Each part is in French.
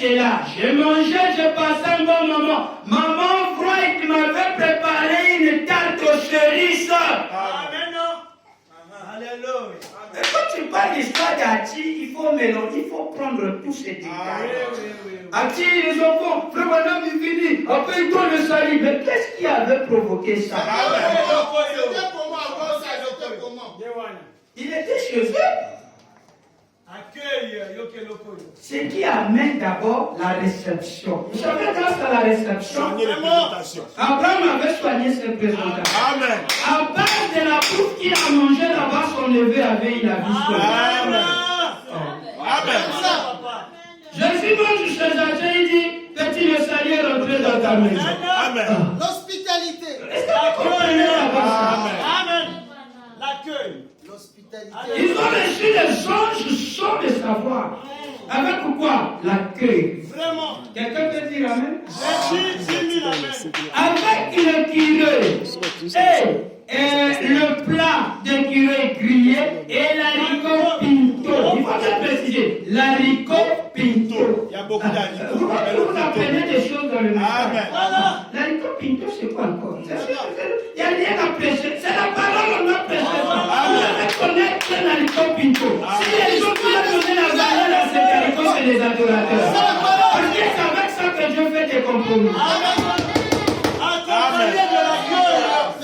resté là. J'ai mangé, j'ai passé un bon moment. Maman Freud m'avait préparé une tarte aux cerises. Amen. Alléluia. Et quand tu parles d'histoire d'Ati, il faut mélanger, il faut prendre tous ces détails. Ati, les enfants, frère madame, il finit. Après, il donne le salut. Mais qu'est-ce qui avait provoqué ça? Il était chez eux. Ce qui amène d'abord la réception. Vous savez, grâce à la réception, Abraham avait soigné ses présentations. Amen. À base de la bouffe qu'il a mangé là-bas, son neveu avait eu la vie sauvée. Jésus mange chez Zachée, il dit, petit le salut est rentré dans ta maison. Amen. L'hospitalité. Est-ce que vous comprenez là-bas? Amen. L'accueil. Ils ont reçu les anges sans le savoir. Avec quoi? L'accueil. Vraiment. Quelqu'un peut dire amen? Amen. Avec le curé et le plat de curé grillé et l'haricot pinto. Il faut bien préciser. L'haricot pinto. Il y a beaucoup d'haricots. Vous apprenez des choses dans le message. Voilà. L'haricot pinto, c'est quoi encore? Il n'y a rien à prêcher. C'est la parole qu'on a prêché. Vous devez connaître l'haricot pinto. Si les gens qui ont donné la valeur à cet haricot, c'est les adorateurs. Parce que c'est avec ça que Dieu fait des compromis.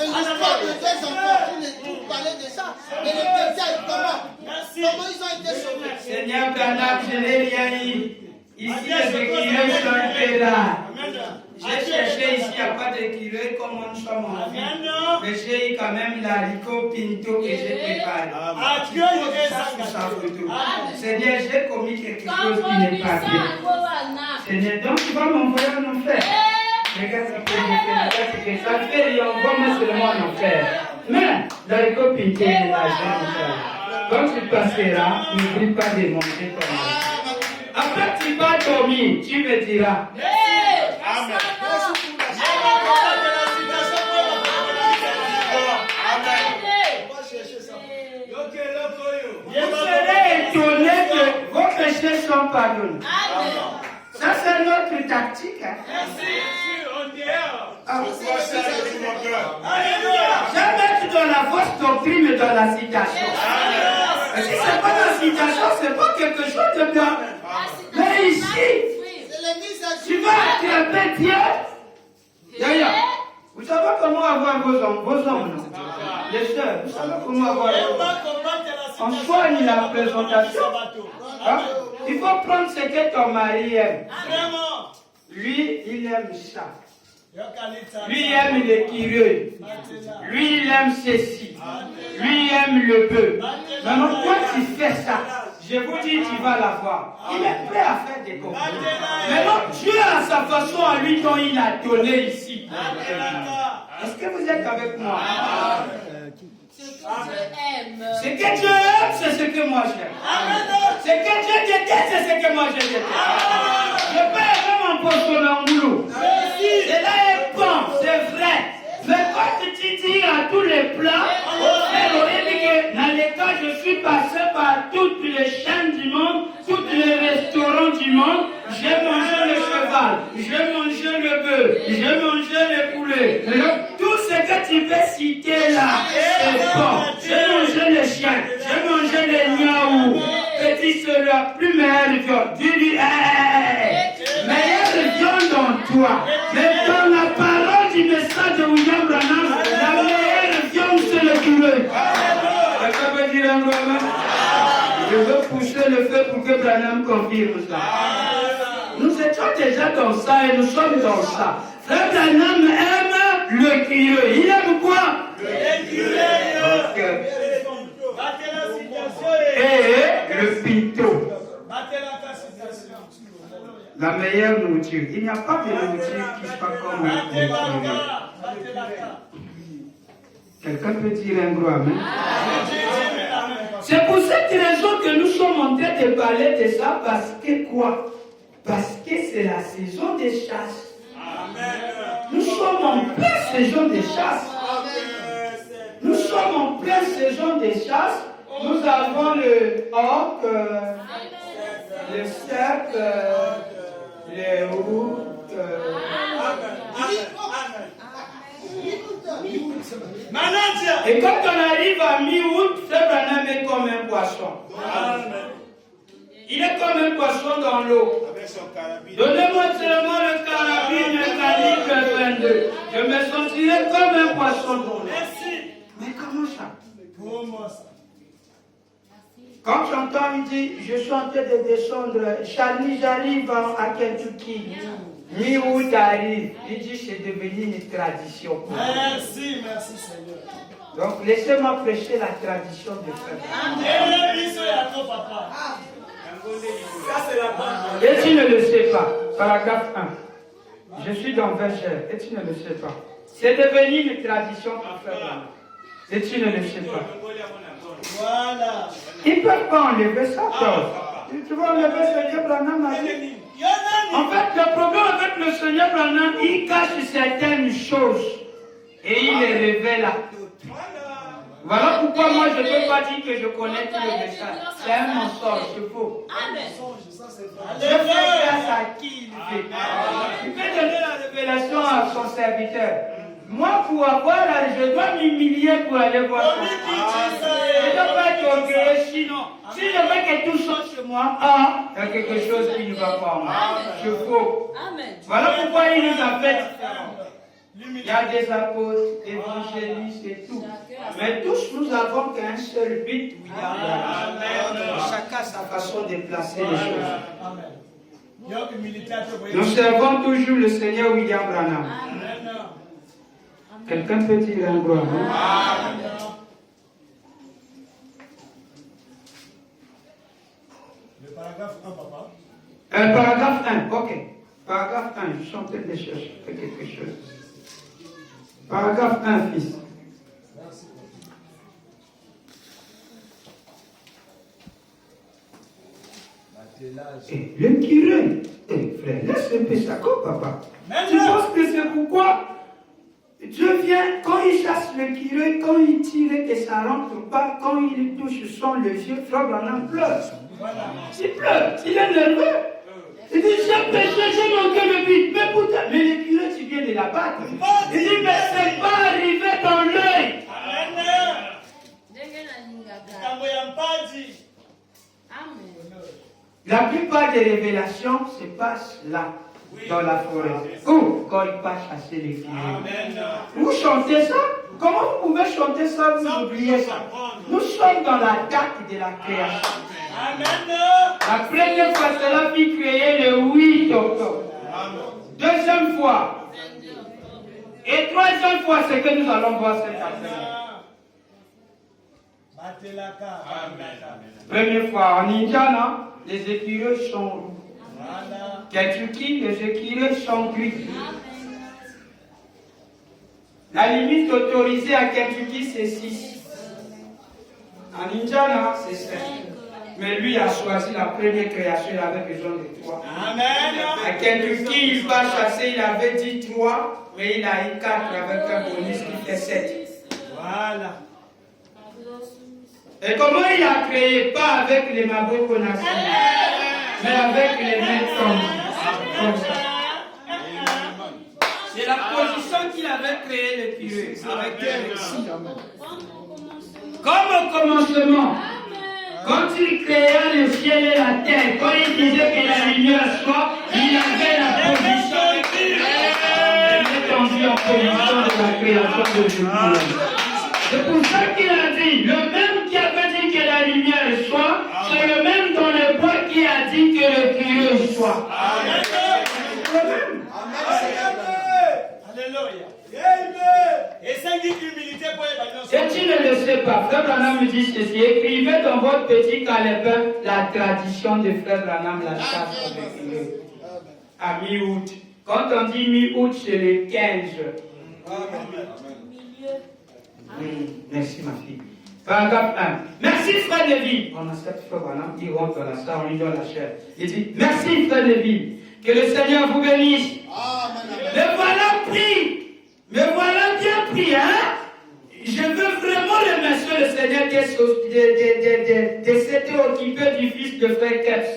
L'histoire de deux enfants, tu parlais de ça. Mais les détails, comment ils ont été sauvés? Seigneur Branham, je n'ai rien eu. Ici, les écureuils sont un peu là. J'ai cherché ici, il n'y a pas d'écureuils comme nous sommes en vie. Mais j'ai eu quand même l'haricot pinto que j'ai préparé. Seigneur, j'ai commis quelque chose qui n'est pas bien. Seigneur, donc tu vas m'envoyer en enfer. Regarde ce que j'ai fait, ça fait rien, envoie-moi seulement en enfer. Mais l'haricot pinto est là, je donc tu passeras, n'oublie pas de manger ton âme. Après tu vas dormir, tu me diras. Amen. Vous serez étonné que vos péchés sont pardonnés. Ça c'est notre tactique. Jamais tu donnes la fausse doctrine mais dans la citation. Et si c'est pas la citation, c'est pas quelque chose de bien. Mais ici, tu vas attraper Dieu. Yaya, vous savez comment avoir vos hommes, non? Les sœurs, vous savez comment avoir vos hommes. On soigne la présentation. Hein? Il faut prendre ce que ton mari aime. Lui, il aime ça. Lui, il aime les cureux. Lui, il aime ceci. Lui, il aime le bœuf. Maintenant, quand tu fais ça, je vous dis, tu vas l'avoir. Il est prêt à faire des compromis. Maintenant, Dieu a sa façon à lui dont il a donné ici. Est-ce que vous êtes avec moi? Ce que Dieu aime, c'est ce que moi j'aime. Ce que Dieu déteste, c'est ce que moi je déteste. Je peux aimer mon poste en boulot. C'est là est bon, c'est vrai. Mais quand tu dis à tous les plats, frère aurait dit que dans les cas, je suis passé par toutes les chaînes du monde, tous les restaurants du monde. J'ai mangé le cheval, j'ai mangé le bœuf, j'ai mangé le poulet. Tout ce que tu peux citer là, c'est bon. J'ai mangé le chien, j'ai mangé le niaou. Petit cela, plus meilleure viande. Dis-lui, meilleure viande en toi. Mais dans la parole du message de William Branham, la meilleure viande c'est le curé. Quelqu'un veut dire un mot? Je veux pousser le feu pour que Branham confirme ça. Nous étions déjà dans ça et nous sommes dans ça. Frère Branham aime le curé. Il aime quoi? Le curé. Et le pinto. La meilleure nourriture. Il n'y a pas de nourriture qui soit comme le curé. Quelqu'un peut dire un gros amen? C'est pour cette raison que nous sommes en train de parler de ça. Parce que quoi? Parce que c'est la saison des chasses. Nous sommes en pleine saison des chasses. Nous sommes en pleine saison des chasses. Nous avons le orque, le cerf, les août. Et quand on arrive à mi-août, Frère Branham est comme un poisson. Il est comme un poisson dans l'eau. Donnez-moi seulement le carabine calibre 22. Je me sentirai comme un poisson dans l'eau. Mais comment ça? Quand j'entends, il dit, je suis en train de descendre, Charlie, j'arrive à Kentucky. Mi-août arrive. Il dit, c'est devenu une tradition. Merci Seigneur. Donc, laissez-moi prêcher la tradition de Frère. Et tu ne le sais pas. Paragraphe 1. Je suis dans Vergère. Et tu ne le sais pas. C'est devenu une tradition pour Frère. Et tu ne le sais pas. Voilà. Ils ne peuvent pas enlever ça. Tu vas enlever ce Dieu Branham. En fait, le problème avec le Seigneur Branham, il cache certaines choses et il les révèle à d'autres. Voilà pourquoi moi je ne peux pas dire que je connais tout le message. C'est un mensonge, c'est faux. Je fais grâce à qui il fait. Il peut donner la révélation à son serviteur. Moi, pour avoir, je dois m'humilier pour aller voir ça. Je ne dois pas être orgueilleux, sinon. Si je veux que tout change chez moi, il y a quelque chose qui ne va pas en moi. Je faux. Voilà pourquoi il nous a fait différents. Il y a des apôtres, des évangélistes et tout. Mais tous nous avons qu'un seul but, William Branham. Chacun sa façon de placer les choses. Nous servons toujours le Seigneur William Branham. Quelqu'un peut dire un gloire. Le paragraphe 1, papa. Paragraphe 1, ok. Paragraphe 1, je suis en train de chercher quelque chose. Paragraphe 1, fils. Et le curé, frère, laisse un peu ça comme papa. Tu penses que c'est pourquoi Dieu vient, quand il chasse le curé, quand il tire et que ça ne rentre pas, quand il touche son levier, Frère Branham pleure. Il pleure, il est nerveux. Il dit, j'ai péché, j'ai manqué le but. Mais putain, mais le curé, tu viens de la battre. Il dit, mais c'est pas arrivé dans l'œil. La plupart des révélations se passent là, dans la forêt. Ou quand il passe chasser les curés. Vous chantez ça? Comment vous pouvez chanter ça? Vous oubliez ça. Nous sommes dans la date de la création. La première fois, cela fut créé le 8 octobre. Deuxième fois. Et troisième fois, c'est que nous allons voir cette après-midi. Première fois, en Indiana, les écureuils sont roux. Kentucky, les écureuils sont gris. La limite autorisée à Kentucky, c'est 6. En Indiana, c'est 5. Mais lui a choisi la première création, il avait besoin de 3. À Kentucky, il va chasser, il avait dit 3, mais il a eu 4 avec un bonus qui fait 7. Voilà. Et comment il a créé? Pas avec les mabots qu'on a fait, mais avec les mains comme ça. C'est la position qu'il avait créé le curé. Comme au commencement, quand il créa le ciel et la terre, quand il disait que la lumière soit, il avait la position de curé. Il est tendu en position de la création de Dieu. C'est pour ça qu'il a dit, le même qui avait dit que la lumière soit, c'est le même dans le bois qui a dit que le curé soit. Amen. Le même. Alléluia. Et tu ne le sais pas, Frère Branham me dit ceci, écrivez dans votre petit calepin la tradition de Frère Branham, la chasse des curés. À mi-août. Quand on dit mi-août, c'est le 15. Merci ma fille. Paragraphe 1. Merci Frère Lévy. On accepte Frère Branham, il rentre dans la salle, on lui donne la chair. Il dit, merci Frère Lévy. Que le Seigneur vous bénisse. Me voilà pris. Me voilà bien pris, hein? Je veux vraiment remercier le Seigneur de s'être occupé du fils de Frère Keps.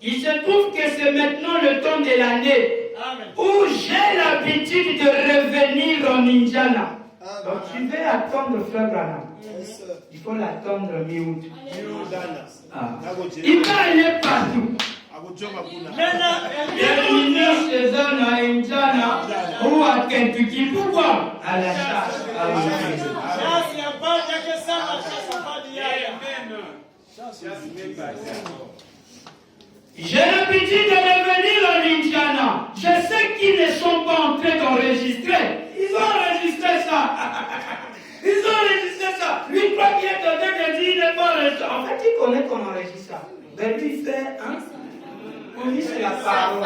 Il se trouve que c'est maintenant le temps de l'année où j'ai l'habitude de revenir en Indiana. Donc tu veux attendre Frère Branham. Il faut l'attendre mi-août. Il va aller partout. Terminer chez un à Indiana ou à Kentucky. Pourquoi? À la chasse. J'ai l'habitude de revenir en Indiana. Je sais qu'ils ne sont pas en train d'enregistrer. Ils ont enregistré ça. Ils ont enregistré ça. Lui croit qu'il est en train de dire il n'est pas enregistré. En fait, il connaît qu'on enregistre ça. Mais lui, il fait on lit sur la parole.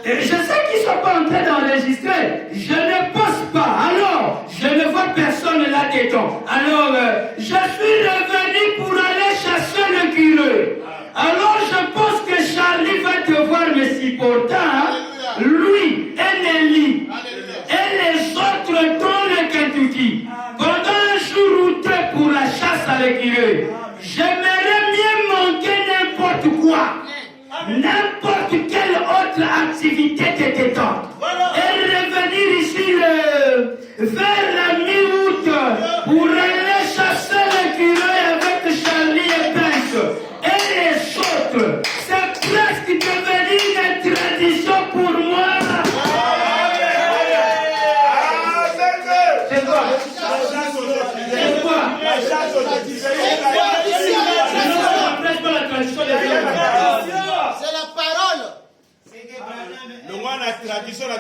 Et je sais qu'ils ne sont pas en train d'enregistrer. Je ne pense pas. Alors, je ne vois personne là-dedans. Alors, je suis revenu pour aller chasser le curé. Alors, je pense que Charlie va devoir me supporter. Hein? Lui, et Nelly, et les autres dans le Kentucky. Pendant un jour routé pour la chasse à l'écureuil, j'aimerais mieux manquer n'importe quoi. N'importe quelle autre activité de détente. Et revenir ici vers la mi-août pour aller chasser l'écureuil avec Charlie et Prince. Et les autres, c'est presque devenu une tradition pour moi. C'est quoi? C'est quoi? C'est la parole. La tradition la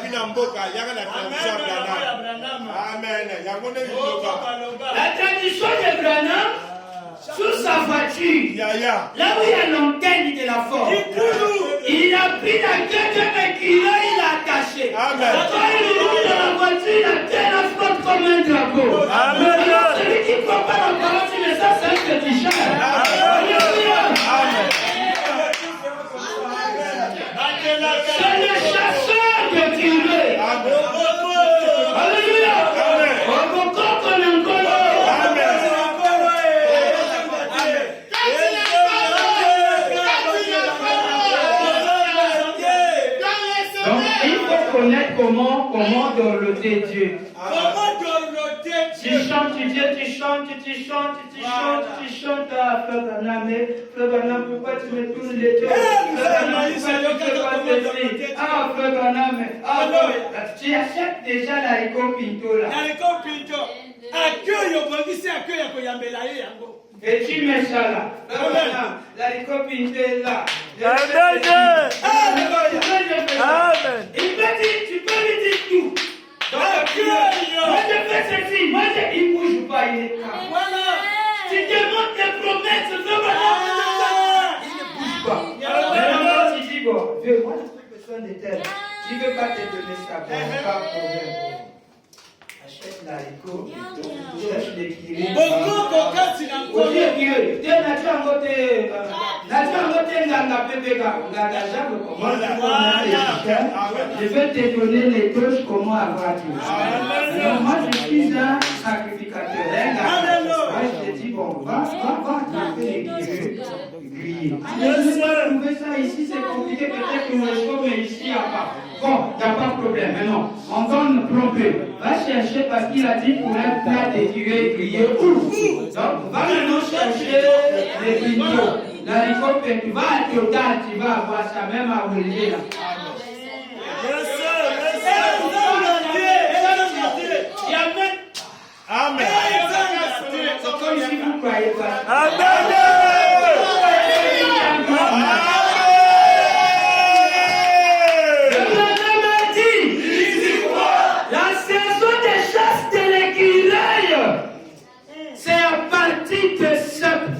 tradition de Branham sur sa voiture, là où il y a l'antenne de la force, il a pris la queue de l'écureuil, il l'a caché. Quand il est venu dans la voiture, il a fait la flotte comme un drapeau. Alors celui qui ne croit pas la parole, c'est ça, c'est un petit chat. C'est le chasseur de curé. Alléluia. Donc il faut connaître comment dorloter Dieu. Tu chantes, tu dis, tu chantes à Frère Branham, mais Frère Branham, pourquoi tu me tournes les yeux? Frère Branham, pourquoi tu fais pas ceci? Ah, Frère Branham, tu achètes déjà l'haricot pinto là. Et tu mets ça là. Frère Branham, l'haricot pinto est là. Amen. Il peut dire, tu peux lui dire tout. Donc, moi je fais ceci, moi il ne bouge pas, il est calme. Voilà. Tu demandes des promesses, il ne bouge pas. Maintenant tu dis, bon, Dieu, moi j'ai besoin de tel. Tu ne veux pas te donner ça, bon, pas de problème. Achète l'haricot, cherche les curés. Je vais te donner les touches comment avoir Dieu. Moi je suis un sacrificateur. Moi je te dis, bon, va attraper les curés. Je vais trouver ça ici, c'est compliqué, peut-être que je trouve ici, il n'y a pas. Bon, il n'y a pas de problème, mais non, on va me tromper. Va chercher parce qu'il a dit pour un plat de curé grillé. Donc, va maintenant chercher les pintos. L'haricot, tu vas à Total, tu vas avoir ça même à rouler là. Amen. C'est comme si vous ne croyez pas. Amen. C'est à partir de septembre.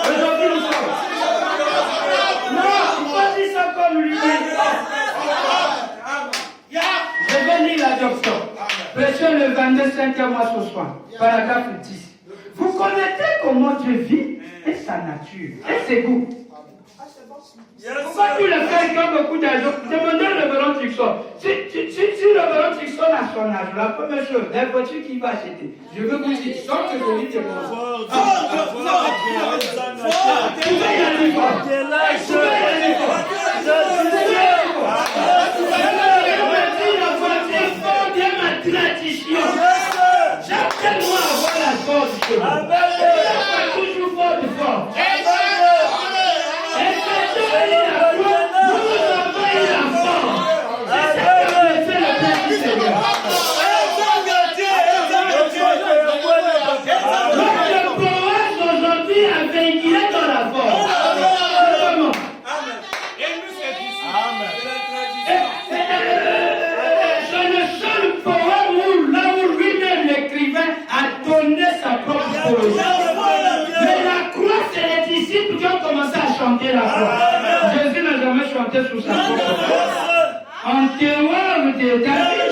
Aujourd'hui nous sommes. Non, il faut dire ça comme lui. Je vais lire la docteur. Verset le 22, 5e mois ce soir. Paragraphe 10. Vous connaissez comment Dieu vit et sa nature et ses goûts. Pourquoi tu le fais comme beaucoup d'argent? Demandez le révérend Tixon. Si le révérend Tixon a son argent, la première chose, la voiture qu'il va acheter, je veux vous dire, sans que je lui demande. Vous pouvez y aller fort. Vous pouvez y aller fort. Ma tradition. J'aime tellement avoir la force de Dieu. Pas toujours fort de force. Et c'est la foi. Nous avons eu la force. C'est ça que fait le peuple du Seigneur. Donc le Boaz aujourd'hui a vaincu dans la force. Comment? C'est le seul poème où, là où lui-même l'écrivain a donné sa propre poésie. Mais la croix, c'est les disciples qui ont commencé à chanter la croix. Jésus n'a jamais chanté sous sa propre voix. En théorie de David,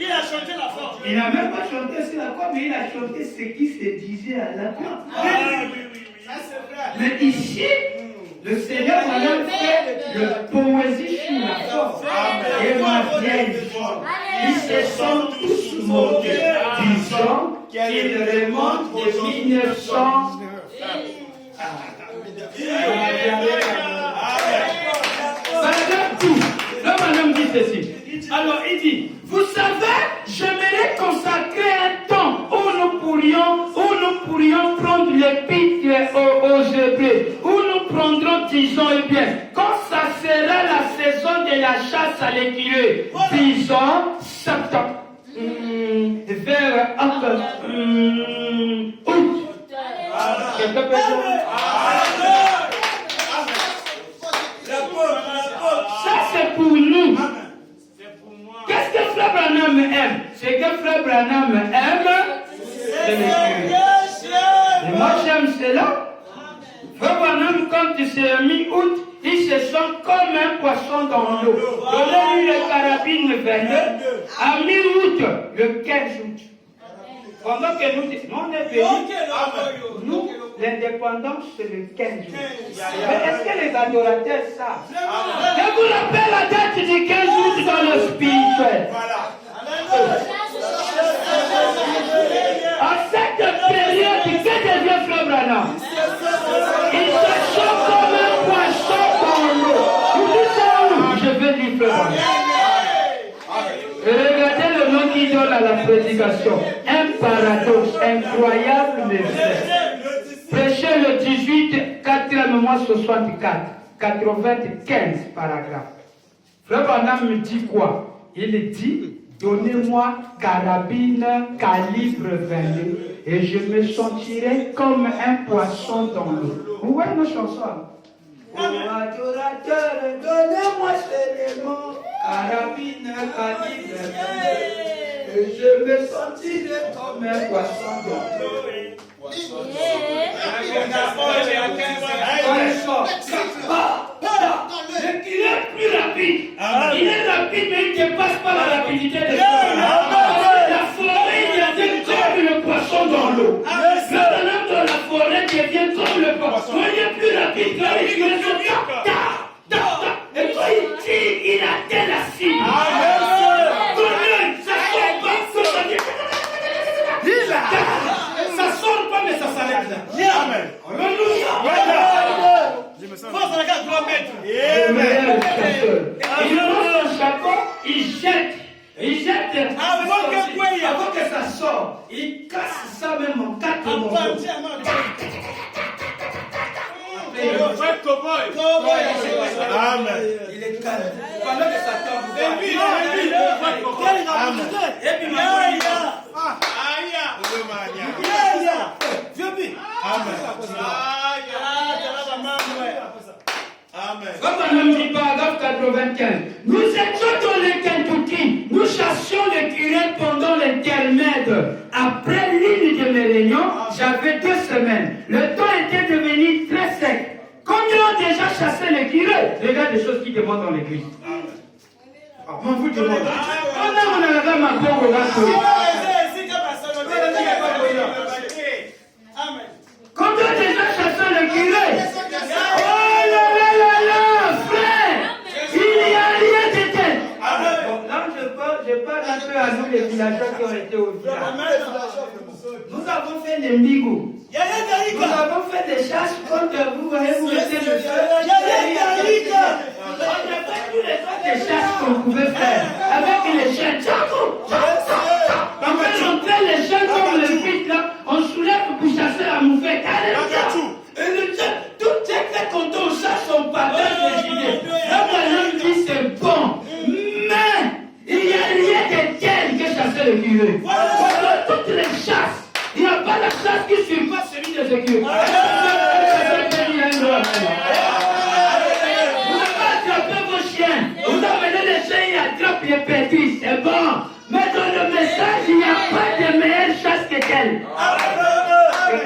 il a chanté la force. il n'a même pas chanté sur la croix, mais il a chanté ce qui se disait à la croix. Ça c'est vrai. Mais ici, le Seigneur m'a même fait le poésie sur la force. Et ma vieille forme. Ils se sont tous moqués, disant qu'il remonte de 1900. Paragraphe tout. Là, madame dit ceci. Alors, il dit, vous savez, j'aimerais consacrer un temps où nous pourrions prendre l'épître aux Hébreux, où nous prendrons, disons, eh bien, quand ça sera la saison de la chasse à l'écurie, disons, septembre, vers août. Quelqu'un peut dire? Ça, c'est pour nous. Qu'est-ce que Frère Branham aime? C'est que Frère Branham aime l'écurie. Et moi, j'aime cela. Frère Branham, quand il s'est mis août, il se sent comme un poisson dans l'eau. Donnez-lui le carabine 22 à mi-août, le 15 août. Pendant que nous, on est pays, nous, l'indépendance, c'est le 15 août. Mais est-ce que les adorateurs savent? Je vous rappelle la date du 15 août dans le spirituel. En cette période, que devient Frère Branham? Il se sent comme un poisson dans l'eau. Vous dites ça où? Je vais dire Frère Branham. Regardez le nom qu'il donne à la prédication. Un paradoxe incroyable, mais vrai. Prêchez le 18, 4e mois 64, 95 paragraphes. Frère Branham me dit quoi? Il dit, donnez-moi carabine calibre 22 et je me sentirai comme un poisson dans l'eau. Vous voyez nos chansons? Oh adorateur, donnez-moi ce élément, carabine calibre 22 et je me sentirai comme un poisson dans l'eau. Il est plus rapide. Il est rapide, mais il ne dépasse pas la rapidité de la forêt, il devient comme le poisson dans l'eau. Le bonhomme dans la forêt devient comme le poisson. Il est plus rapide, là, il est sur et quand il tire, il atteint la cible. Ça sort pas, ça sort pas, mais ça s'arrête là. Amen. Alléluia. Il prend son chapeau, il jette avant que ça sorte. Il casse ça même en 4 morceaux. Amen. Il est calme. Pendant que ça tombe. Et puis, paragraphe 95. Nous étions dans le Kentucky. Nous chassions les curés pendant l'intermède. Après l'une de mes réunions, j'avais 2 semaines. Le temps était devenu très sec. Combien ont déjà chassé les curés? Regarde des choses qui demandent dans l'église. On vous demande. On a la gamme à bon au combien ont déjà chassé les curés? Oh là là là là, frère! Il n'y a rien de tel. Là, je parle un peu à nous les villageois qui ont été au village. Nous avons fait des migos. Nous avons fait des chasses contre vous, voyez, vous mettez le feu. On a fait tous les autres des chasses qu'on pouvait faire. Avec les chaînes. On fait rentrer les chaînes comme le vide là. On soulève pour chasser la moufette. Et le tien, tout est très content, on chasse son partage de gilet. Là, maintenant, dit c'est bon. Mais il n'y a rien de tel que chasser le curé. Dans toutes les chasses, il n'y a pas la chasse qui suit pas celui de ce curé. Vous avez attrapé vos chiens. Vous amenez les chiens, ils attrapent les petits. C'est bon. Mais dans le message, il n'y a pas de meilleure chasse que telle. Il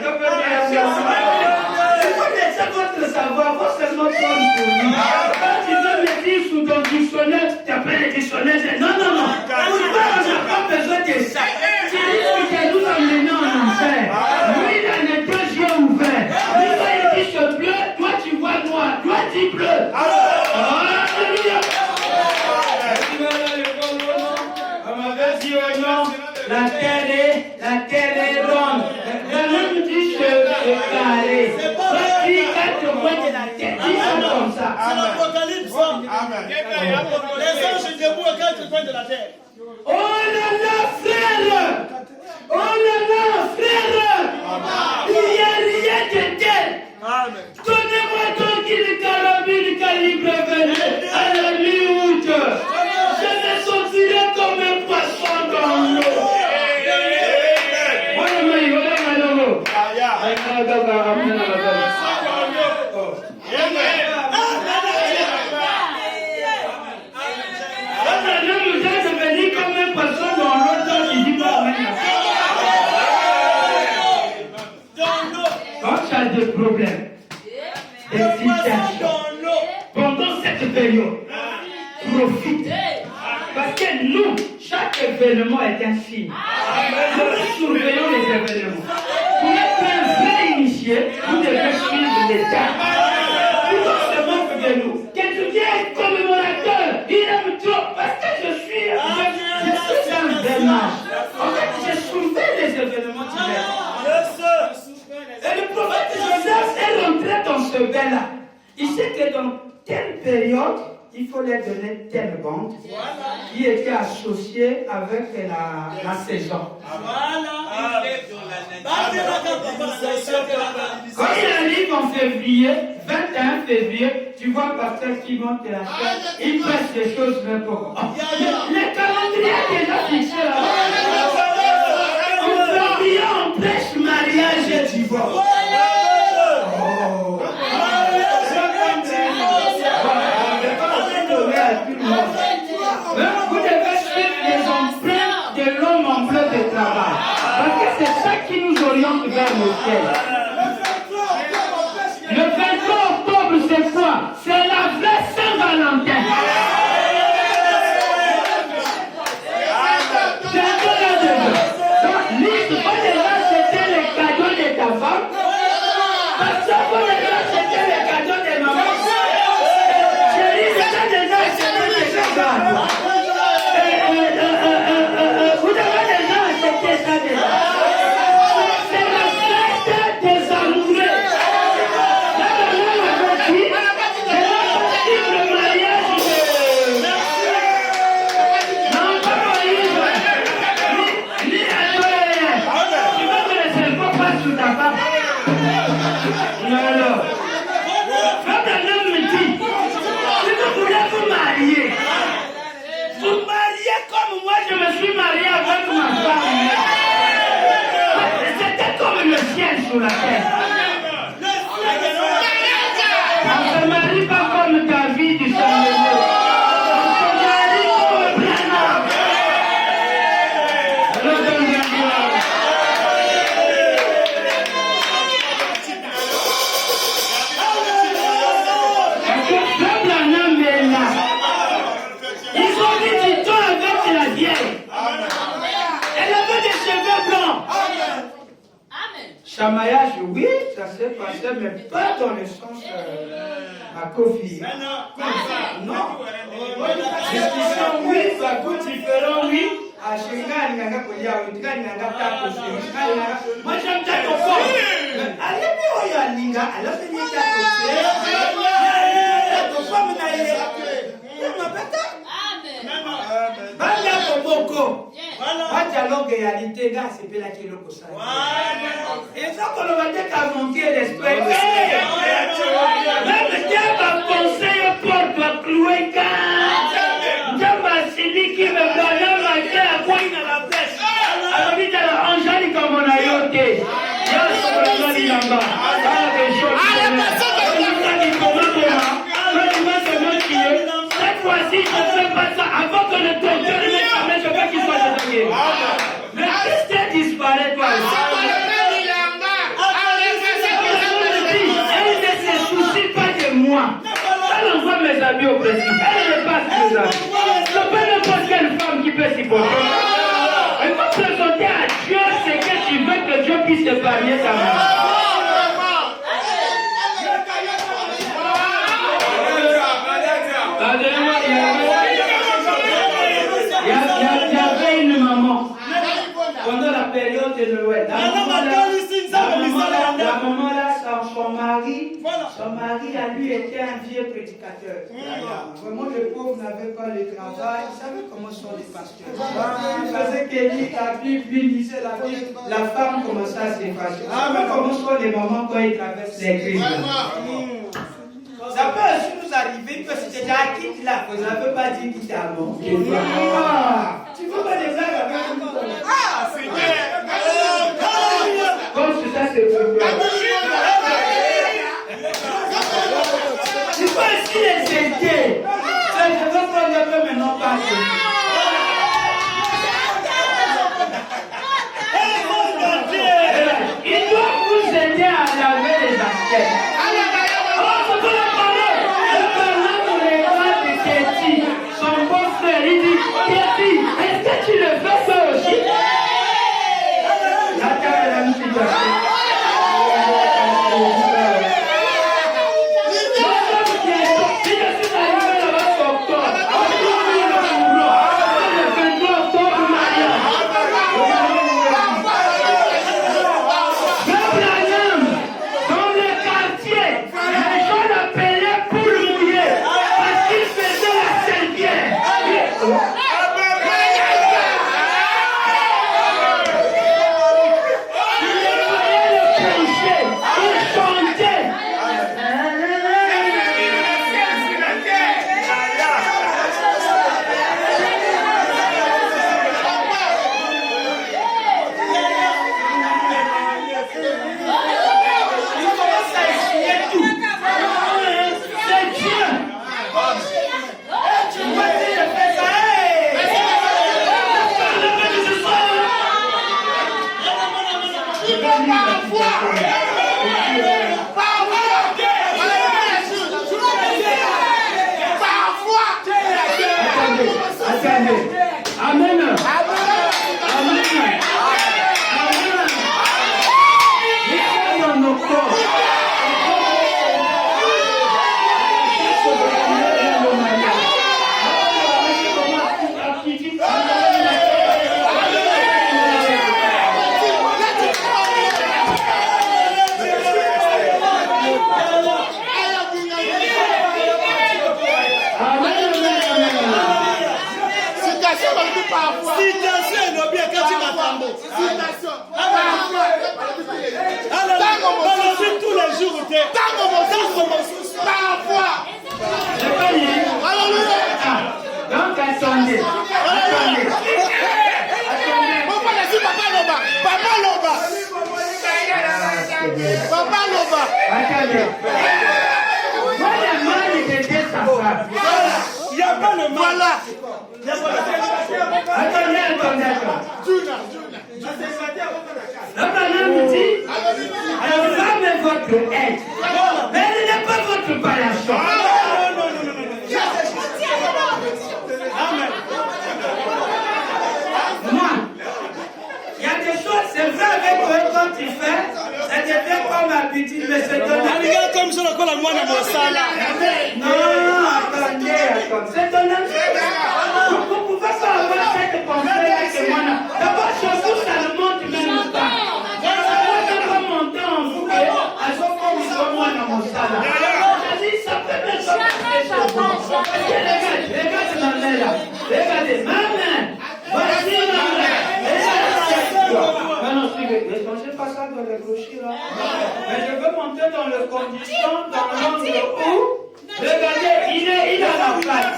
faut laisser votre savoir, faut seulement prendre pour lui. Quand tu veux me dire sous ton dictionnaire, tu appelles le dictionnaire, non. Pourquoi on n'a pas besoin de ça? C'est lui qui nous amené en enfer. Lui, il a les deux yeux ouverts. Lui, il dit ce bleu, toi tu vois noir, toi tu bleu. Alléluia. La terre est ronde. L'homme dit c'est carré. Dis quatre points de la terre. Dis ça comme ça. C'est l'Apocalypse. Les anges debout aux quatre points de la terre. Oh là là, frère! Oh là là, frère! Il n'y a rien de tel. Donnez-moi donc une carabine calibre 22 à la mi-août. Je me sentirai comme un poisson dans l'eau. Quand tu as des problèmes, des situations, pendant cette période, profite. Parce que nous, chaque événement est un signe. Nous surveillons les événements. Pour être un vrai initié, vous devez suivre les dates. Tout se moque de nous. Que tu viens commémorateur, il aime trop. Parce que je suis un démarche. En fait, je surveille les événements divers. Et le prophète Joseph est rentré dans ce bain-là. Il sait que dans telle période, il faut leur donner telle bande qui était associée avec la saison. Quand il arrive en février, 21 février, tu vois par terre qui monte la tête, il presse des choses n'importe quoi. Les calendriers déjà fixés là. En février, on prêche mariage et divorce. Vous devez suivre les empreintes de l'homme en bleu de travail. Parce que c'est ça qui nous oriente vers le ciel. Le 23 octobre, c'est quoi? C'est la vraie Saint-Valentin. C'est un peu là dedans. Donc, liste, pas déjà c'était les cadeaux de ta femme. Parce que pas déjà c'était les cadeaux de maman. Chérie, c'était déjà cadeaux. Vous devez déjà accepter ça déjà. C'est la fête des amoureux. Là, on a dit, c'est le mariage. Non, pas mariage. Ni à toi. Tu veux que le cerveau passe sous ta femme. Non. Quand un homme me dit, si vous voulez vous marier, vous mariez comme moi je me suis marié avec ma femme. C'était comme le ciel sur la terre. On ne se marie pas comme David du Salomon. On se marie comme Branham. Parce que Frère Branham est là. Ils ont dit du temps avec la vieille. Elle avait des cheveux blancs. Chamaillage, oui, ça s'est passé, mais pas dans le sens à Kofi. Non. Discussion, oui, ça coûte différent, oui. Moi j'aime tato fort. Allez, et ça qu'on va dire qu'à manquer l'esprit. Même Dieu va penser pour te clouer car Dieu m'a dit qu'il me donnait ma terre à quoi il a la pêche. Alors vite à la Angélique comme on a yoté. Dieu se présente là-bas. Cette fois-ci, je ne fais pas ça avant que le docteur ne m'amène, je veux qu'il soit désolé. Mais Christian disparaît, toi. Elle ne se soucie pas de moi. Elle envoie mes habits au principe. Elle ne passe que ça. C'est pas n'importe quelle femme qui peut s'y porter. Il faut présenter à Dieu ce que tu veux que Dieu puisse épargner ta main. Il y avait une maman pendant la période de Noël. La maman là, son mari à lui était un vieux prédicateur. Vraiment, le pauvre n'avait pas le travail. Il savait comment sont les pasteurs. Il faisait qu'il lit la Bible, lui lisait la Bible. La femme commençait à s'effacer. Comment sont les mamans quand ils traversent les crises? Ça peut aussi nous arriver que si tu es à quitte là, vous n'avez pas dit quitte avant. Tu veux pas des arts avec nous? C'est bien. Comme c'est ça, c'est plus bien. Tu peux aussi les aider. Je veux prendre un peu maintenant par il doit vous aider à laver les assiettes. Son beau frère, il dit, est-ce que tu le fais ça aussi? La terre est la situation. Si je suis arrivé là-bas sur octobre, le 22 octobre, dans le quartier, les gens l'appelaient pour le mouiller parce qu'il faisait la serviette. Amen. Dans nos corps. Citation, il bien quand tu m'attendais. Citation. Alors, tous les jours, tu es. Parfois. Donc, attendez. Papa Loba. Attendez. Moi, le mal était sa femme. Il n'y a pas le mal. Voilà. Attendez. La madame me dit, alors femme est votre aide. Mais elle n'est pas votre balachon. Moi, il y a des choses, c'est vrai avec toi quand tu fais, ça devient comme habitude, mais c'est ton ami. Regarde comme ça, la moi, dans mon salle. Non, attendez, c'est ton ami. Vous pouvez pas avoir cette pensée que c'est ma main. Voici ma main. Et ça, c'est toi. Maintenant, suivez. Ne changez pas ça dans le clocher là. Mais je veux monter dans le condition, dans l'angle où. Regardez, il a la bague.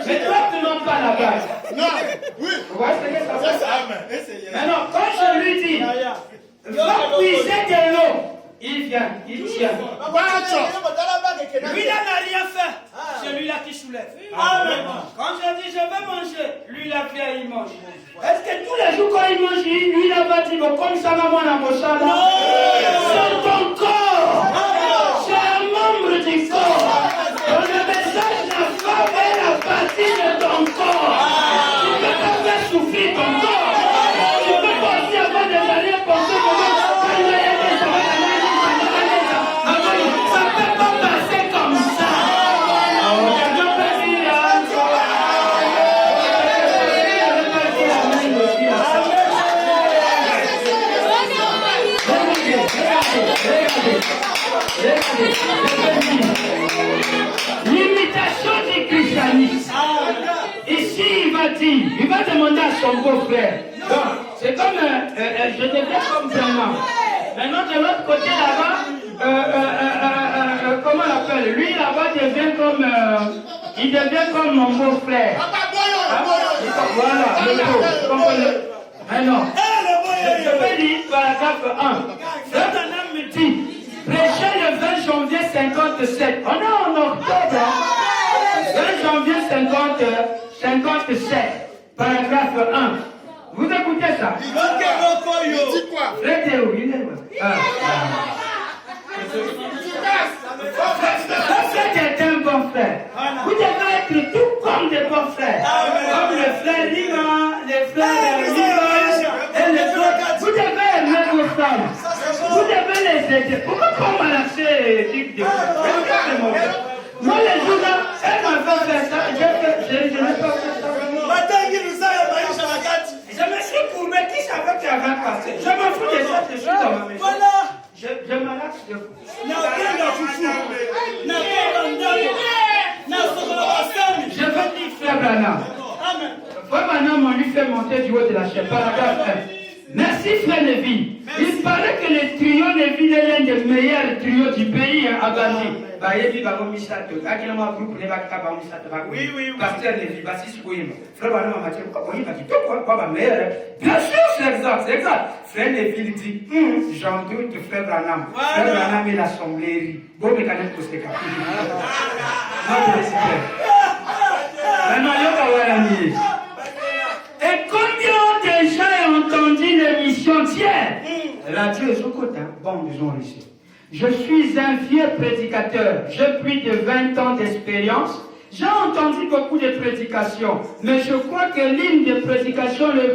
Mais toi, tu n'as pas la bague. Non, oui. Vous voyez ce que ça fait? Maintenant, quand je lui dis, va puiser de l'eau, il vient, il tient. Lui, il n'a rien fait. C'est lui-là qui soulève. Amen. Quand je dis, je vais manger, lui, la pierre, il mange. Est-ce que tous les jours, quand il mange, lui, il va dire, comme ça, maman, la mocha, là, c'est ton corps. C'est un membre du corps. Dans le message, la femme est la partie de ton corps. Tu peux pas faire souffrir ton corps. Tu peux pas aussi avoir des années pour ce moment. Ça ne peut pas passer comme ça. L'imitation du christianisme. Ici, il va demander à son beau-frère. Bon, c'est comme, je deviens comme Bernard. Maintenant, de l'autre côté là-bas, comment on l'appelle? Lui là-bas il devient comme mon beau-frère. Voilà, le beau. Maintenant, je peux dire, paragraphe 1. Frère Branham me dit, prêchez le 20 janvier 57. On est en octobre. 20 janvier 57. Paragraphe 1. Vous écoutez ça? Il dit quoi? Frère Théo, il est où? C'est un bon frère. Vous devez être tout comme des bons frères. Comme les frères Lima, les frères Lima et les autres. Vous devez aimer vos femmes. Vous devez les aider. Pourquoi on m'a lâché type de moi, les jours là, elle m'a fait ça. Je n'ai pas fait ça. Je me suis courbé. Qui savait qu'il y avait un passé? Je me fous de ça. Je suis dans ma maison. Je m'arrache de vous. Je veux dire frère Branham. Frère Branham, on lui fait monter du haut de la chaise. Paragraphe 1. Merci frère Lévi. Il paraît que le trio Lévi est l'un des meilleurs trios du pays à Bandi. Oui. Pasteur Lévi, frère Branham m'a dit, pourquoi meilleur? Bien sûr, c'est exact. Frère Lévi lui dit, j'en doute, frère Branham. Frère Branham est l'assemblérie. Bon, mais quand même, pour ce cas. Et combien de gens ont entendu l'émission tiens? Radio Zokota, bon, disons ici. Je suis un vieux prédicateur. J'ai plus de 20 ans d'expérience. J'ai entendu beaucoup de prédications. Mais je crois que l'une des prédications les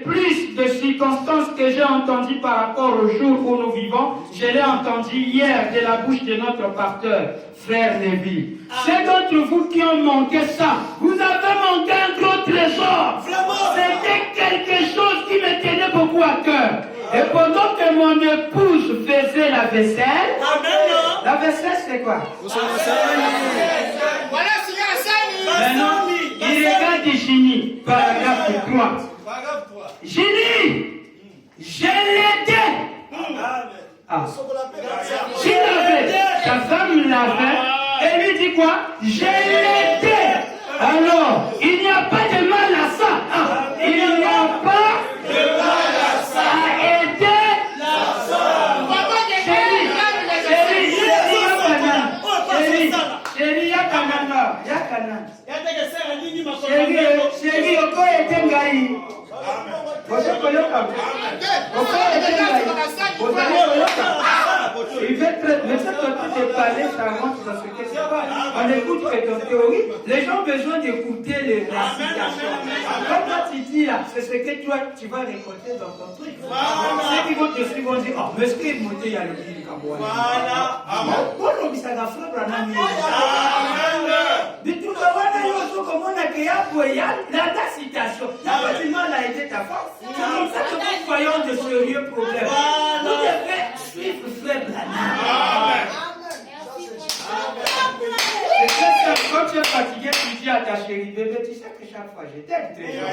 plus de circonstances que j'ai entendues par rapport au jour où nous vivons, je l'ai entendu hier de la bouche de notre pasteur, frère Lévi. C'est d'entre vous qui ont manqué ça. Vous avez manqué un gros trésor. C'était quelque chose qui me tenait beaucoup à cœur. Et pendant que mon épouse faisait la vaisselle, la vaisselle c'est quoi? Voilà, c'est maintenant, il regarde Génie, paragraphe 3. Génie, je l'aidais. S'il l'avait, sa femme l'avait, elle lui dit quoi? Je l'aidais. Alors, il n'y a pas de mal à ça. Il n'y a pas de mal à ça. À aider la femme. Chérie, Yakanana. Chérie, Oko était Ngaï. Il veut te parler, ça rentre dans ce que c'est pas. On écoute ton théorie. Les gens ont besoin d'écouter la citation. Quand toi tu dis là, c'est ce que toi tu vas récolter dans ton truc. Ceux qui vont te suivre vont dire, oh, mais ce qu'il monte, il y a le livre comme moi. Voilà. Bon, ça va faire Branham. De tout le monde, comme on a créé pour la citation. La bâtiment a été ta force. C'est comme ça que nous voyons de sérieux problèmes. Vous devez suivre frère Branham. Amen. quand tu es fatigué, tu dis à ta chérie, bébé, tu sais que chaque fois je t'aime très bien.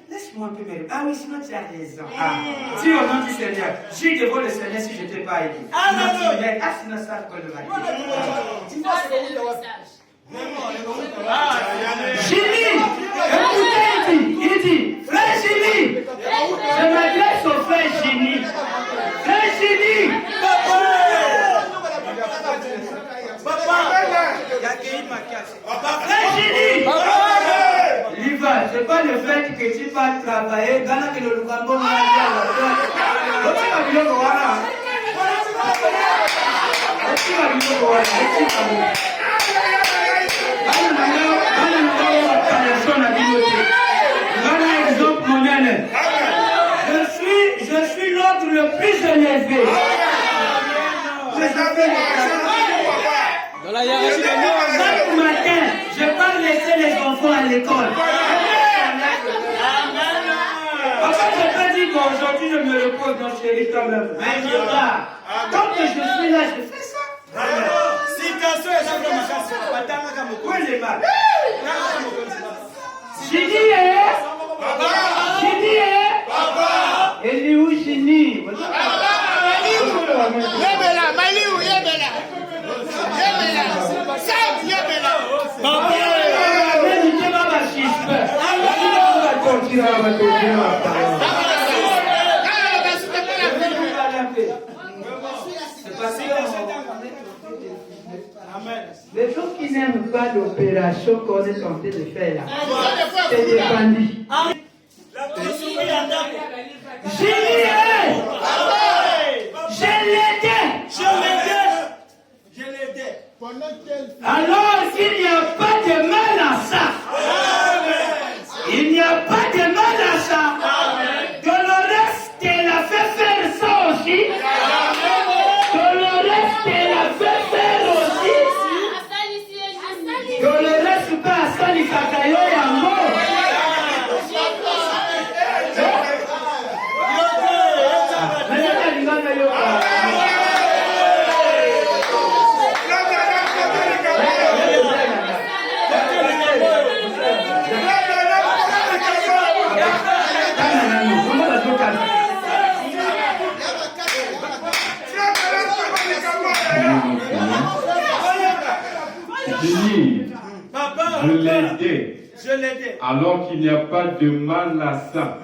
Laisse-moi un peu me... Ah oui, sinon tu as raison. Dis au nom du Seigneur, dis devant le Seigneur si je ne t'ai pas aidé. Sinon ça colle le matin. Jimmy, écoutez, il dit, frère Jimmy, je m'adresse au frère Jimmy. Frère Jimmy, frère Jimmy, Liva, c'est pas le fait que tu vas travailler, Ghana que le Lugambo m'a dit à la fois. Je suis l'ordre le plus élevé. Dans la hiérarchie de mort. Chaque matin, je pars laisser les enfants à l'école. Enfin, je peux dire qu'aujourd'hui je me repose dans chérie quand même. Mais je pars. Tant que je suis là, je fais ça. Si ta soeur est là, Où est le mal? Chini est? Chini est? Elle est où Chini? Yebela, Maliou, Yebela. Yebela. Sam, Yebela. Les gens qui n'aiment pas l'opération qu'on est tenté de faire là, c'est des bandits. J'ai l'aidé. Alors il n'y a pas de mal à ça. Il n'y a pas de mal à ça. Dolores qu'elle a fait faire ça aussi. Dolores qu'elle a fait faire aussi. Dolores pas à ça, il kakayo yango. Je l'ai alors qu'il n'y a pas de mal à ça.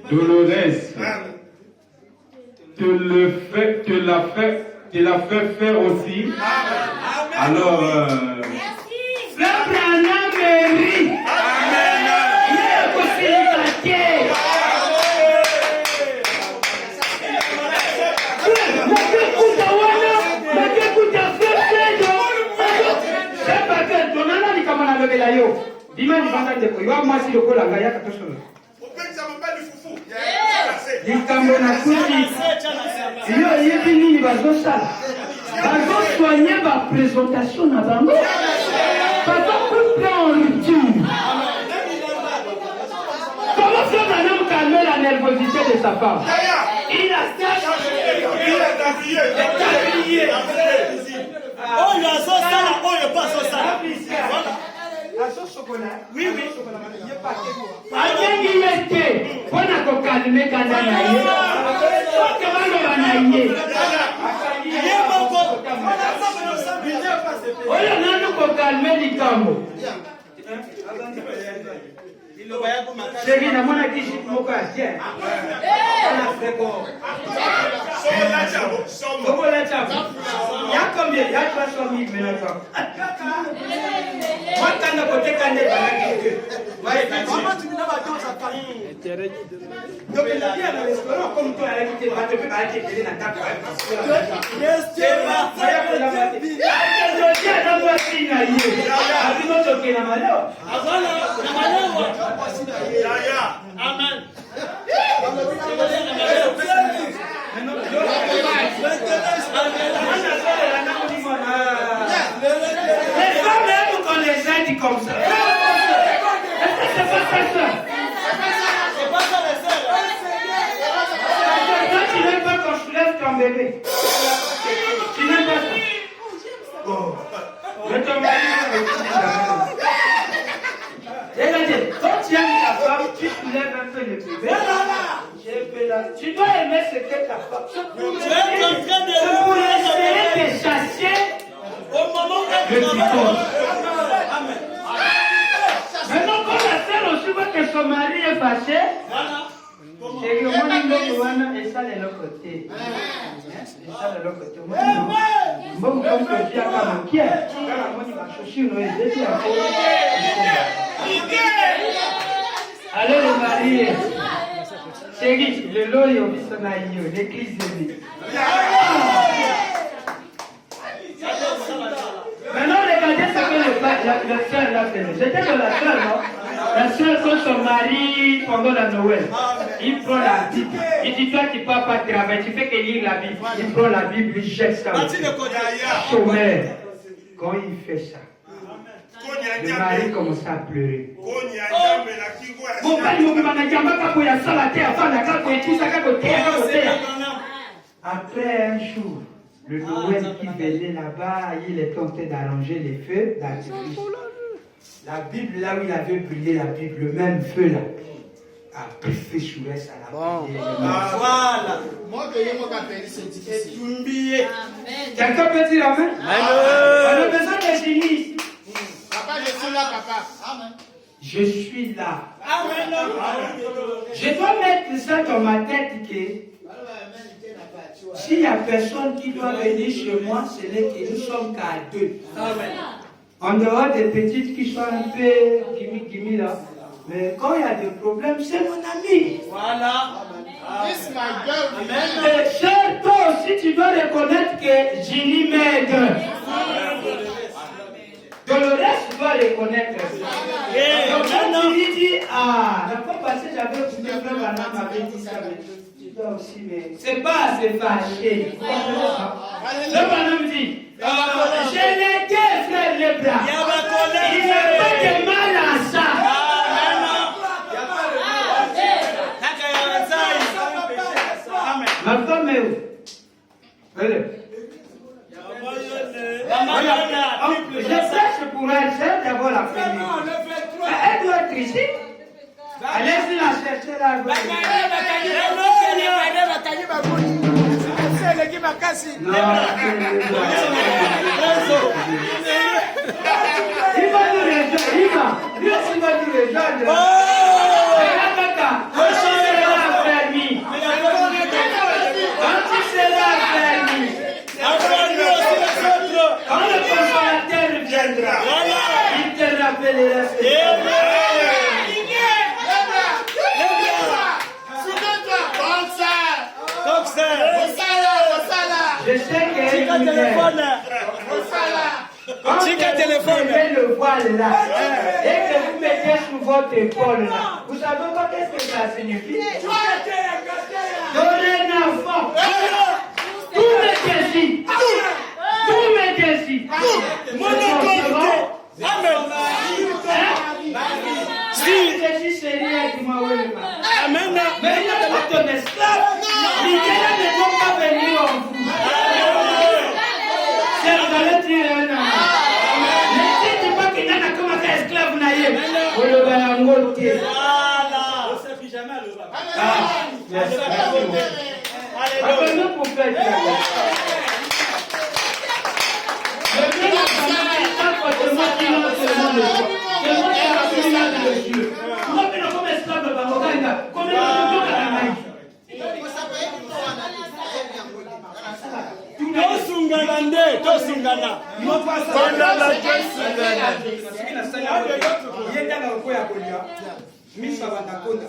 Dolores te l'a fait faire aussi. Alors, Frère Branham Mary. Dimani banda ndeko yo mwasi lokola ngaya katosolo. Likambo na kuti. Yo yebi nini bazosala. Bazosoigner ba présentation na bango. Bazokouper en rupture. Comment faire madame calmer la nervosité de sa femme? Il a tablié. Oh, il a ça, oh, il pas ça. La sauce chocolat. Oui. Chérie, na mona kishi moko ya tien. Ana freko. Sobo la chabo. Ya combien? Ya 300 000 maintenant. Moi quand on côté quand est balaki. Ouais, comment tu n'as pas dans sa famille? Donc il a dit à le restaurant comme toi elle a quitté va te faire aller télé na table parce que yes, c'est pas ça. Je dis à la voici na yé. Abi no toke na malo. Azala na malo. Amen. Les femmes aiment quand les aident comme ça. Est-ce que c'est pas ça? C'est pas ça les sœurs. Toi tu n'aimes pas quand je lève ton bébé. Tu n'aimes pas ça. Oh. Mais ton mari lèves un peu le bébé. Tu dois aimer ce que ta femme. C'est pour essayer de chasser le divorce. Maintenant, quand la sœur aussi voit que son mari est fâché, et au moins il et ça de l'autre côté. Et ça de l'autre côté. Bon, comme que tu as comme qui est, allez le marié. Chérie, le loyo, l'église de vie. Maintenant, regardez ce que la soeur l'a fait. J'étais de la soeur, non? La soeur, quand son mari, pendant la Noël, il prend la Bible. Il dit, toi, tu ne pars pas travailler, tu fais que lire la Bible. Il prend la Bible, il jette ça. Sommaire. Quand il fait ça, le mari commence à pleurer. Après un jour, le Noël qui venait là-bas, il est en train d'arranger les feux d'artifice. La Bible, là où il avait brûlé la Bible, le même feu là, a pris sur ça là. Voilà. Moi, je vais m'appeler, c'est difficile. Quelqu'un peut dire amen? On a besoin de génie. Papa, je suis là, papa. Amen. Je suis là. Amen. Je dois mettre ça dans ma tête que s'il n'y a personne qui doit venir chez moi, ce n'est que nous sommes qu'à deux. Amen. En dehors des petites qui sont un peu gimmi là. Mais quand il y a des problèmes, c'est mon ami. Voilà. This my girl. Amen. Cher, toi aussi, tu dois reconnaître que Ginny m'aide. Dolores, tu dois reconnaître. Donc, quand tu lui dis, la fois passée, j'avais écouté frère Banam m'avait dit ça, mais tu dois aussi, mais c'est pas assez fâché. Le Banam dit, je l'ai dit, frère Lebra. Il n'y a pas de mal à ça. Ma femme est où? Elle est. Je cherche pour elle, c'est d'abord la première. Elle doit être ici. Allez-y la chercher là. Il va nous rejoindre. Lui aussi va nous rejoindre. Quand le consolateur viendra, il te rappellera. Je sais qu'elle est quand vous mettez le voile là, et que vous mettez sur votre épaule là, vous savez pas qu'est-ce que ça signifie? Dorénavant, tout m'est ici. Tout m'est ici. Mon autorité. Amen. Si je suis sérieux, tu m'as oublié. Amen. Mais il n'y a pas ton esclave. L'idée ne doit pas venir en vous. C'est la lettre de l'un. Mais si tu vois qu'il y a comme un esclave naïf, on le va en monter. Voilà. On ne s'appuie jamais à le voir. Merci. Appelle-nous pour faire. Misa wanakonda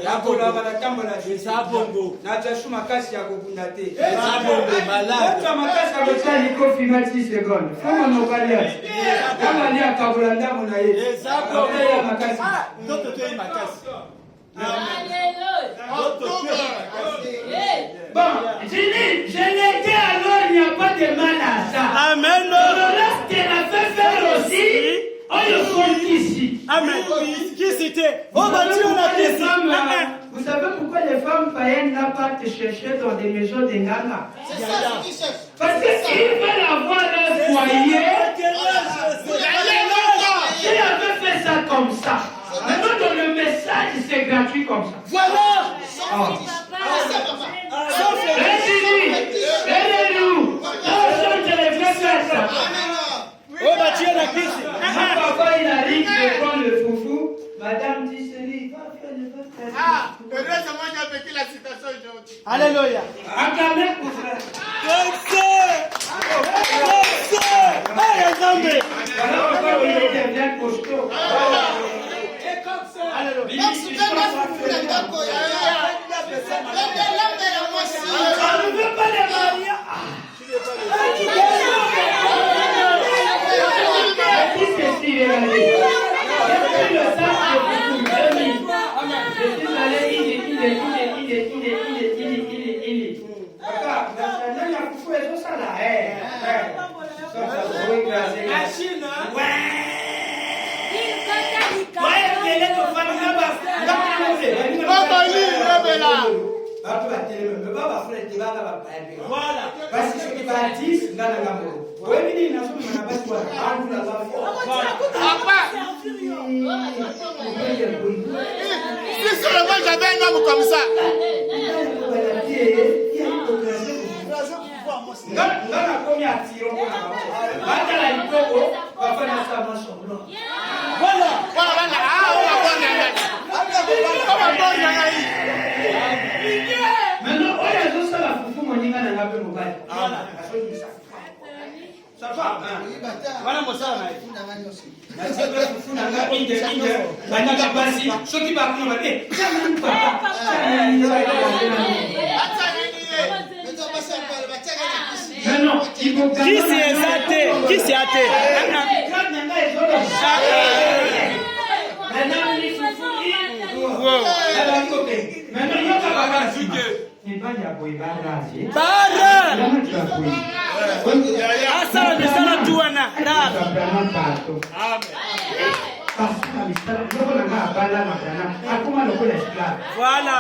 yakola banatambola zabongo najasu makasi ya kobunda te zabongo malade kwa makasi ya kotali kofi ma 10 secondes kama nokalia kama ni akabula ndamo na yeye zabongo makasi ndoto tu makasi bon je l'ai dit alors il n'y a pas de mal à ça amen le reste de la fait aussi on le compte ici. Amen. Qui c'était? Oh, vous savez pourquoi les femmes païennes n'ont pas te chercher dans des maisons de Nganga? C'est ça qui cherche. Parce qu'ils veulent avoir leur foyer. S'ils avaient fait ça comme ça, maintenant dans le message message, c'est gratuit comme ça. Voilà. Aidez-nous. Oh, bah, tu es la crise. Papa, il arrive de prendre le foufou. Madame dit, chérie, va faire le vote. Heureusement, j'ai vécu la citation aujourd'hui. Alléluia. Acclamez pour frère. Alors, pourquoi il était bien costaud. On ne veut pas les marier. Voilà. Basi soki baatis nga na ngambo. Wewe nini nazo na basi kwa andu na bafo. Si seulement j'avais un homme comme ça. Nga komi atiro kwa bata la itoko bafana sama solo. Voilà. Voilà. Ah, on va voir Nyangai. On va voir Nyangai. Maintenant, on a juste la foufou moninga na ngabe mobile. Ça va? Voilà mon sang. Qui s'est athée? Qui s'est athée? Voilà.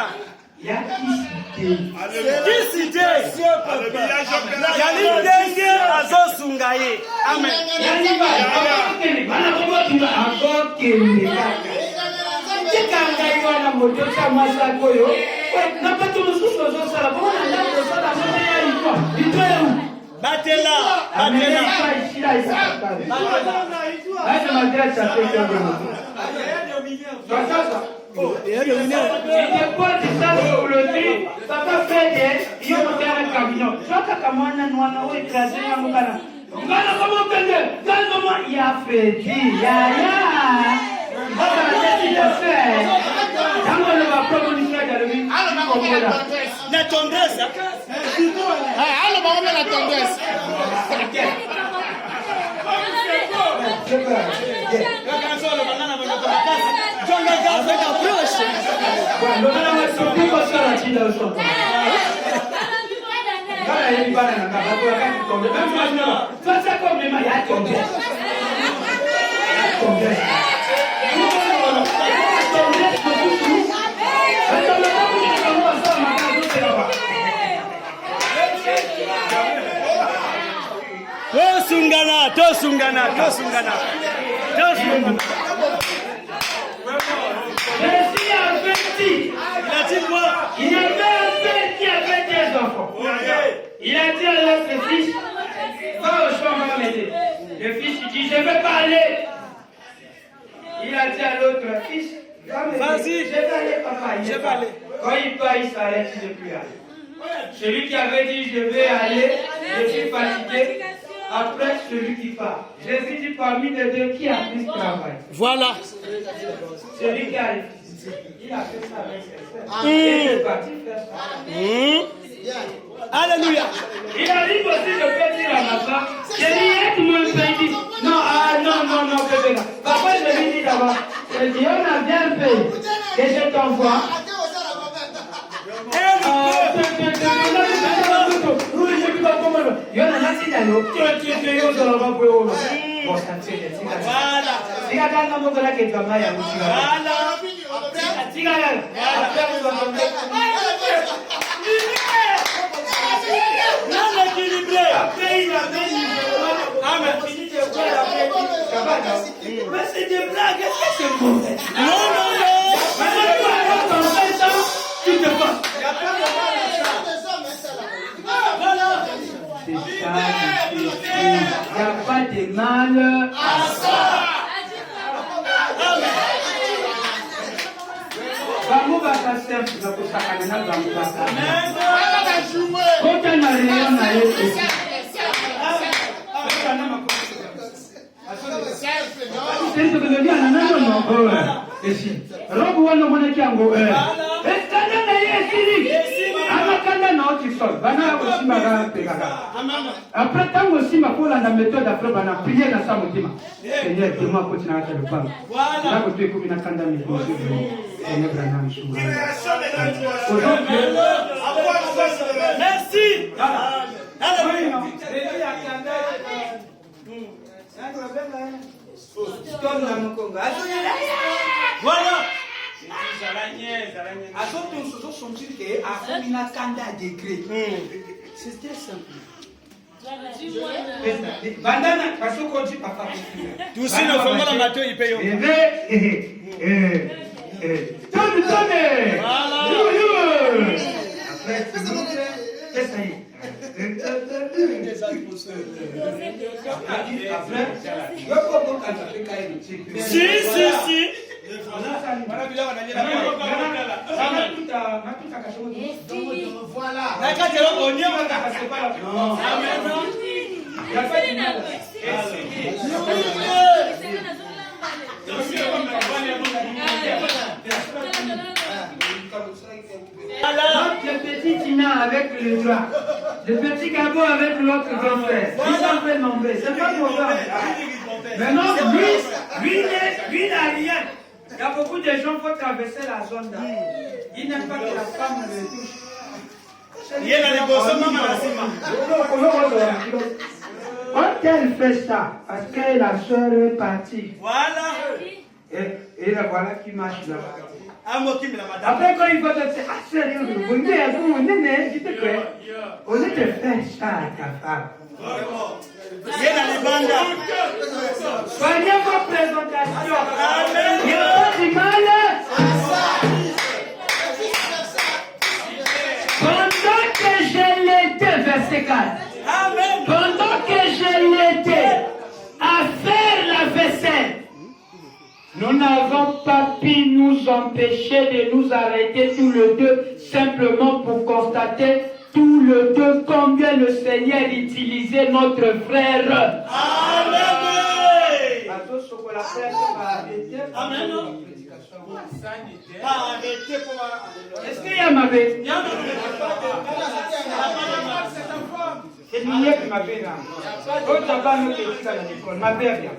La tendresse. Alors, la tendresse. Tosungana. Il avait un père qui avait des enfants. Il a dit à l'autre fils, va au champ, va m'aider. Le fils dit, je ne vais pas aller. Il a dit à l'autre fils, vas-y, je vais aller, papa. Je vais aller. Quand il part, il s'arrête, il ne peut plus aller. Celui qui avait dit, je vais aller, je suis fatigué. Après, celui qui part. Jésus dit, parmi les deux, qui a plus de travail? Voilà. Celui qui a il a fait ça avec ses frères. Il est parti faire ça. Alléluia. Il arrive aussi, je peux dire à ma femme, je dis, aide-moi un peu. Non, bébé. Papa, je lui dis d'abord, je dis, on a bien fait que je t'envoie. Mais c'est des blagues, est-ce que c'est mauvais? Non. de mal à ça. Bango bakasem na kusakana na bango baka. Kota na leo na yesu. Sisi tunalia na nani no? Esi. Robo wana mwana kiango Estana na yesu. Ama kanda na otisol. Bana osimba ga pekaka. Après tango osimba kola na méthode après bana prier na sa mutima. Seigneur, que moi continue à te le parler. Voilà. Là tu es comme na kanda mi ko. Merci. Voilà. C'était simple. Tout ça, nous faisons la matin, il paye. Si. Le petit Tina avec le droit, le petit Gabo avec l'autre grand frère. Ils sont fait nombreux, c'est pas mauvais. Maintenant, lui n'a rien. Il y a beaucoup de gens qui faut traverser la zone là. Il n'aime pas que la femme le touche. Quand elle fait ça, parce que la soeur est partie. Voilà. Et la voilà qui marche là-bas. Après, quand il va te dire, ah, sérieux, on te fait ça à ta femme. Soignez vos présentations. Il n'y a pas du mal à ça. Pendant que je l'étais, verset 4. Pendant que je l'étais à faire la vaisselle, nous n'avons pas pu nous empêcher de nous arrêter tous les deux, simplement pour constater tous les deux combien le Seigneur utilisait notre frère. Amen. Est-ce qu'il y a ma bête? C'est lui qui m'a fait là. Ma belle.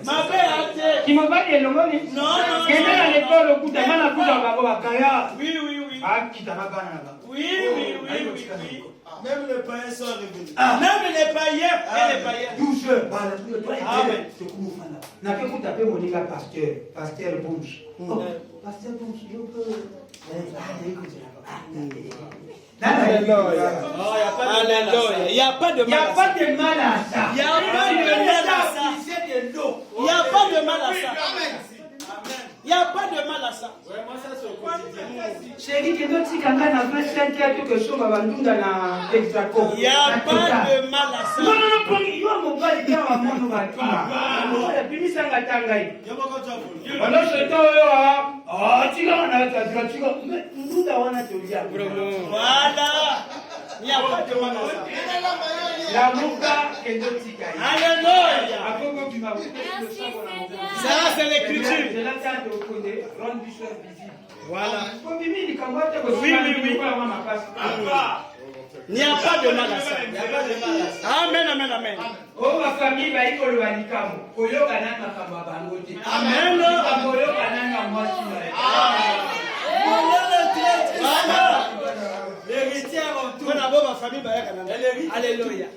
Qui m'a pas dit le mot? Non. Qui est à l'école au bout de la main. Oui. Ah, qui t'a pas Oui. Même les païens sont revenus. Même les païens et les païens. 12 heures. Amen. N'a pas pu taper mon gars pasteur Bouche. Pasteur Bouche, je peux. Alléluia. Il n'y a pas de mal à ça. Il n'y a pas de mal à ça. Il n'y a pas de mal à ça. Il n'y a pas de mal à ça. Il n'y a pas de mal à ça. Chérie, que notre kanga n'a pas 5 heures que je sois dans la Texaco. Il n'y a pas de mal à ça. Non, pour lui, mon père est à mon bâtiment. Puis, ça va t'engager. On a ce temps, tu vas, nous avons un tour. Voilà. Il n'y a pas de mal à ça. La mouka est notre kanga. Alléluia. Ça, c'est l'écriture. Voilà. Oui. Il n'y a pas de mal à ça. Amen. Oh, ma famille va y aller à l'Ikamo. Amen. Alléluia.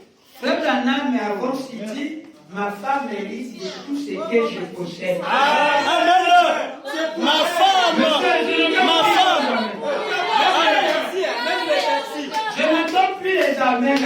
Frère Branham mais avant City, ma femme hérite de tout ce que je possède. Amen. Ma femme. Je n'entends plus les amens.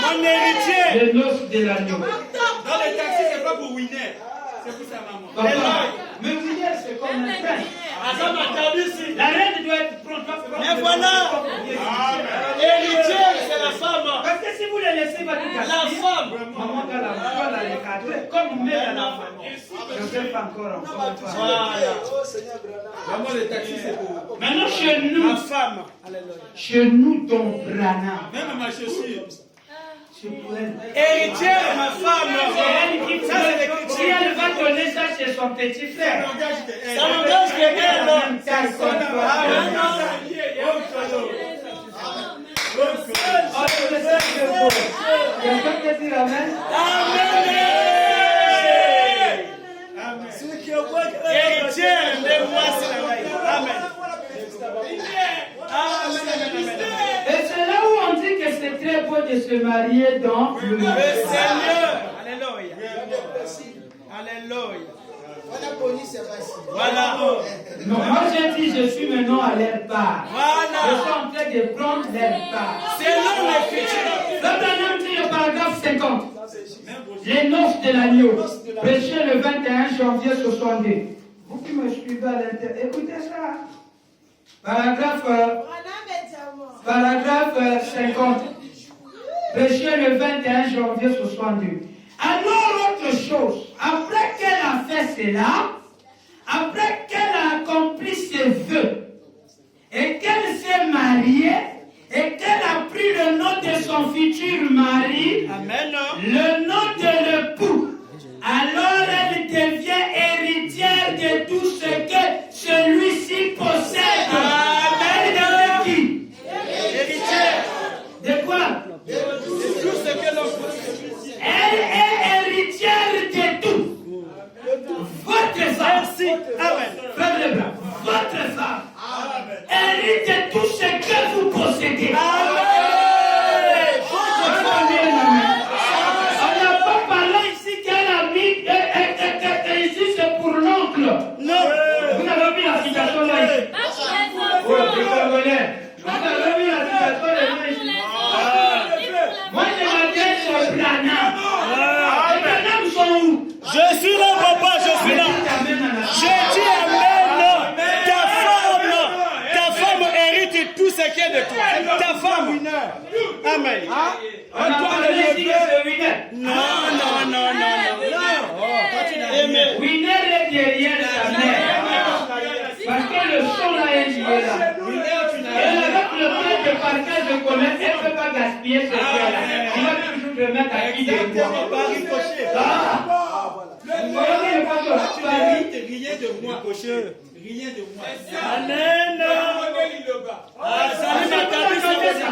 Mon héritier. Les noces de l'agneau. Dans les taxis, c'est pas pour winner. Mais William, c'est comme un frère. La reine doit être pronte. Mais voilà. Héritier, c'est la femme. Parce que si vous les laissez, va tout La femme. Maman, quand la voix, la recadrer, comme vous mettez la femme. Je ne sais pas encore. Voilà. Maintenant, chez nous, La femme. chez nous, ton Brana. Même ma chaussure. Héritier, ma femme. Ça, c'est si elle va donner ça chez son petit frère. Ça n'engage que elle. Quelqu'un peut dire Amen? Amen. Héritier de moi, c'est la veille. Amen. Et c'est là où on dit que c'est très beau de se marier dans le Seigneur. Alléluia. Alléluia. Voilà. Non, moi j'ai dit je suis maintenant à leur part. Voilà. Je suis en train de prendre leur part. Selon l'Écriture. Maintenant, dit le paragraphe 50. Les noces de l'agneau, prêché le 21 janvier 62. Vous qui me suivez à l'intérieur, écoutez ça. Paragraphe 50. Prêché le 21 janvier 62. Alors, autre chose, après qu'elle a fait cela, après qu'elle a accompli ses vœux, et qu'elle s'est mariée, et qu'elle a pris le nom de son futur mari, Amen. le nom de l'époux, alors elle devient héritière de tout ce que celui-ci possède. Elle devient qui? Héritière. De quoi? De tout ce que l'on possède. Elle est héritière de tout. Votre femme, Merci. Amen. frère Leblanc, votre femme hérite de tout ce que vous possédez. Amen. On n'a pas parlé ici qu'elle a mis, ici c'est pour l'oncle. Non. Vous avez mis la citation là ici. Oh, c'est congolais. Vous avez mis la citation là ici. Moi je m'appelle sur Brana. Les Branham sont où? Je suis là, papa, je suis là. J'ai dit Amen. Ta femme hérite tout ce qui est de toi. Ta femme. Amen. On a parlé ici que c'est Winner. Non. Amen. Winner est derrière sa mère. Parce que le son là est lié là. Et avec le fait de partage de commerce, elle ne peut pas gaspiller ce fait-là. Il va toujours le mettre à qui de moi. Rien de moi. Rien de moi. Amen. Salut ma tante.